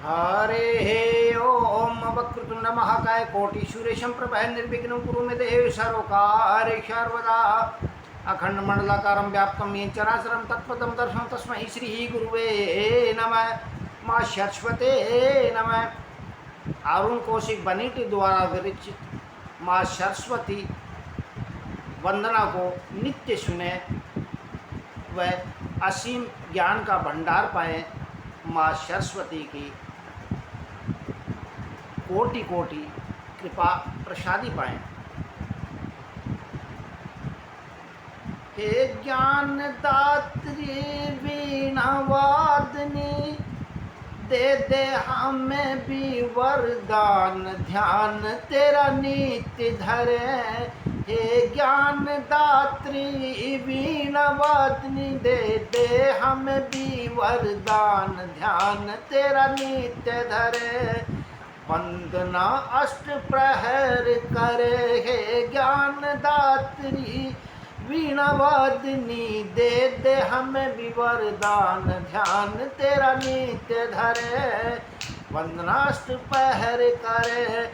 हरे ओम वक्रतुंड महाकाय कोटि सूर्यशं प्रभः निर्विघ्नं कुरु मे देहे सर्वकार्ये सर्वदा अखंड मंडलाकारं व्याप्तं येन चराचरं तत्पदं दर्शनं तस्मै श्री गुरुवे नमः। माँ सरस्वते नमः। अरुण कौशिक बनीटी द्वारा विरचित माँ सरस्वती वंदना को नित्य सुने व असीम ज्ञान का भंडार पाएं। माँ सरस्वती की कोटि कोटि कृपा प्रसादी पाएं। हे ज्ञान दात्री वीणा वादनी दे दे हमें भी वरदान ध्यान तेरा नित्य धरे। हे ज्ञान दात्री वीणा वादनी दे दे हमें भी वरदान ध्यान तेरा नित्य धरे। वंदना अष्ट प्रहर करे हे ज्ञान दात्री वीणा वादनी दे दे हमें भी वरदान ध्यान तेरा नित्य धरे। वंदनाष्ट प्रहर करे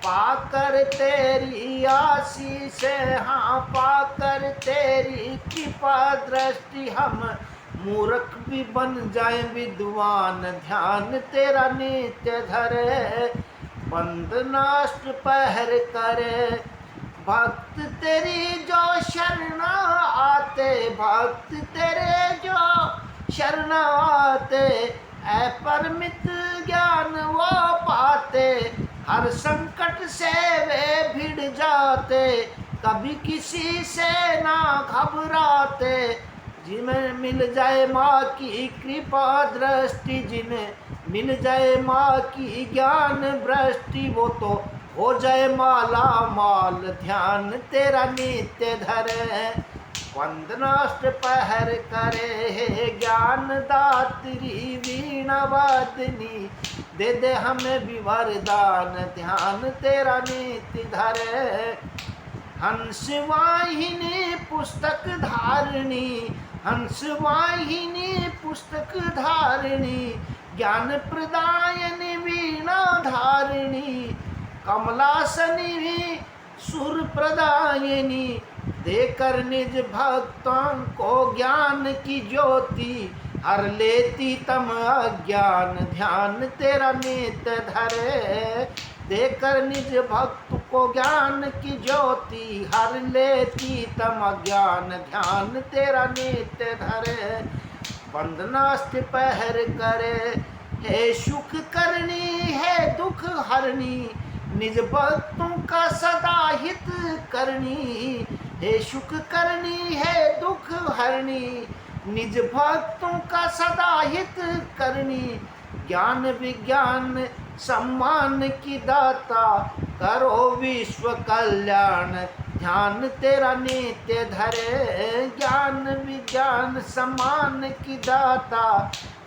पाकर तेरी आशीष हाँ पाकर तेरी कृपा दृष्टि हम मूर्ख भी बन जाए विद्वान ध्यान तेरा नित्य धरे। वंदनाष्ट प्रहर करे भक्त तेरी जो शरण आते भक्त तेरे जो शरण आते अपरिमित ज्ञान वो पाते। हर संकट से वे भिड़ जाते कभी किसी से ना घबराते। जिन्हें मिल जाए माँ की कृपा दृष्टि जिन्हें मिल जाए माँ की ज्ञान दृष्टि वो तो हो जाए माला माल ध्यान तेरा नित्य धरे। वंदनाष्ट प्रहर करे हे ज्ञान दात्री वीणा वादनी दे दे हमें भी वरदान ध्यान तेरा नित्य धरे। हंस वाहिनी पुस्तक धारिणी हंस वाहिनी पुस्तक धारिणी ज्ञान प्रदायनी वीणा धारिणी कमलासनी सुर प्रदायिनी देकर निज भक्तों को ज्ञान की ज्योति हर लेती तम अज्ञान ध्यान तेरा नित्य धरे। देकर निज भक्त को ज्ञान की ज्योति हर लेती तम अज्ञान ध्यान तेरा नित्य धरे। वंदनाष्ट प्रहर करे हे सुख करनी है दुख हरनी निज भक्तों का सदा हित करनी। हे सुख करनी है दुख हरनी निज भक्तों का सदा हित करनी। ज्ञान विज्ञान सम्मान की दाता करो विश्व कल्याण ध्यान तेरा नित्य धरे। ज्ञान विज्ञान सम्मान की दाता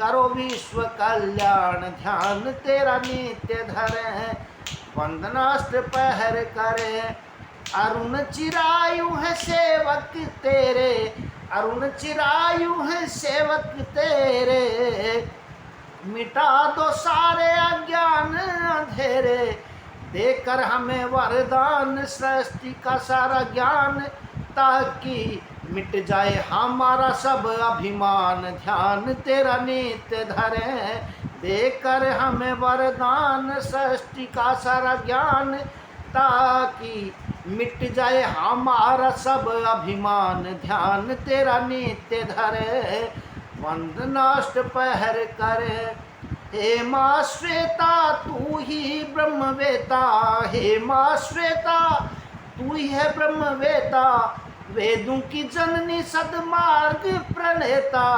करो विश्व कल्याण ध्यान तेरा नित्य धरे। वंदनाष्ट प्रहर करे अरुण चिरायु है सेवक तेरे अरुण चिरायु है सेवक तेरे। मिटा दो सारे अज्ञान अंधेरे देकर हमें वरदान सृष्टि का सारा ज्ञान ताकि मिट जाए हमारा सब अभिमान ध्यान तेरा नित्य धरे। देकर हमें वरदान सृष्टि का सारा ज्ञान ताकि मिट जाए हमारा सब अभिमान ध्यान तेरा नित्य धरे। वंदनाष्ट प्रहर करे हे माँ श्वेता तू ही ब्रह्मवेता हे माँ श्वेता तू ही है ब्रह्मवेता वेदों की जननी सदमार्ग प्रणेता।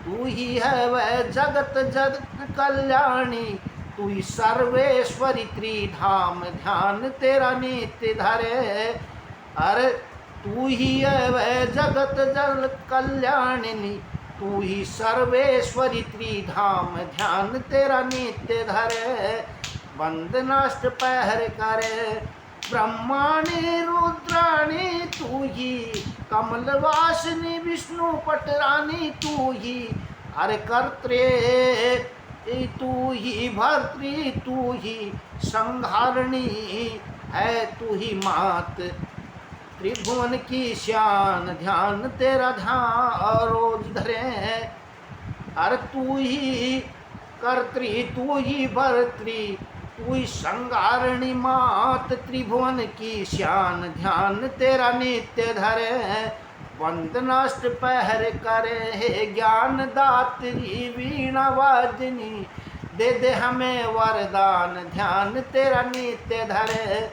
तू ही है वह जगत जगत कल्याणी तू ही सर्वेश्वरी त्रिधाम ध्यान तेरा नित्य धरे। अरे तू ही है वह जगत जगत कल्याणिनी तू ही सर्वेश्वरी त्रिधाम ध्यान तेरा नित्य धरे। वंदनाष्ट प्रहर करे ब्रह्माणी रुद्राणी तू ही कमलवासिनी विष्णु पटरानी तू ही अरे कर्त्रे तू ही भर्त्री तू ही संहारणी है, तू ही मात त्रिभुवन की शान, ध्यान तेरा ध्यान रोज धरे। अरे तू ही कर्त्री तू ही भर्त्री तू ही संगारणी मात, त्रिभुवन की शान ध्यान तेरा नित्य धरे। वंदनाष्ट पहर करे हे ज्ञान दात्री वीणा वाजनी, दे दे हमें वरदान ध्यान तेरा नित्य धरे।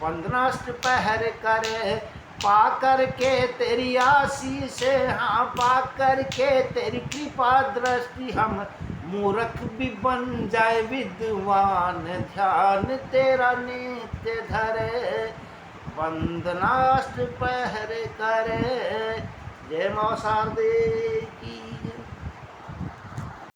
वंदनाष्ट पहर करे पा करके तेरी आशीष, हाँ पा करके तेरी कृपा दृष्टि हम मूर्ख भी बन जाए विद्वान, ध्यान तेरा नित्य धरे। वंदनाष्ट पहर करे। जय मां शारदे की।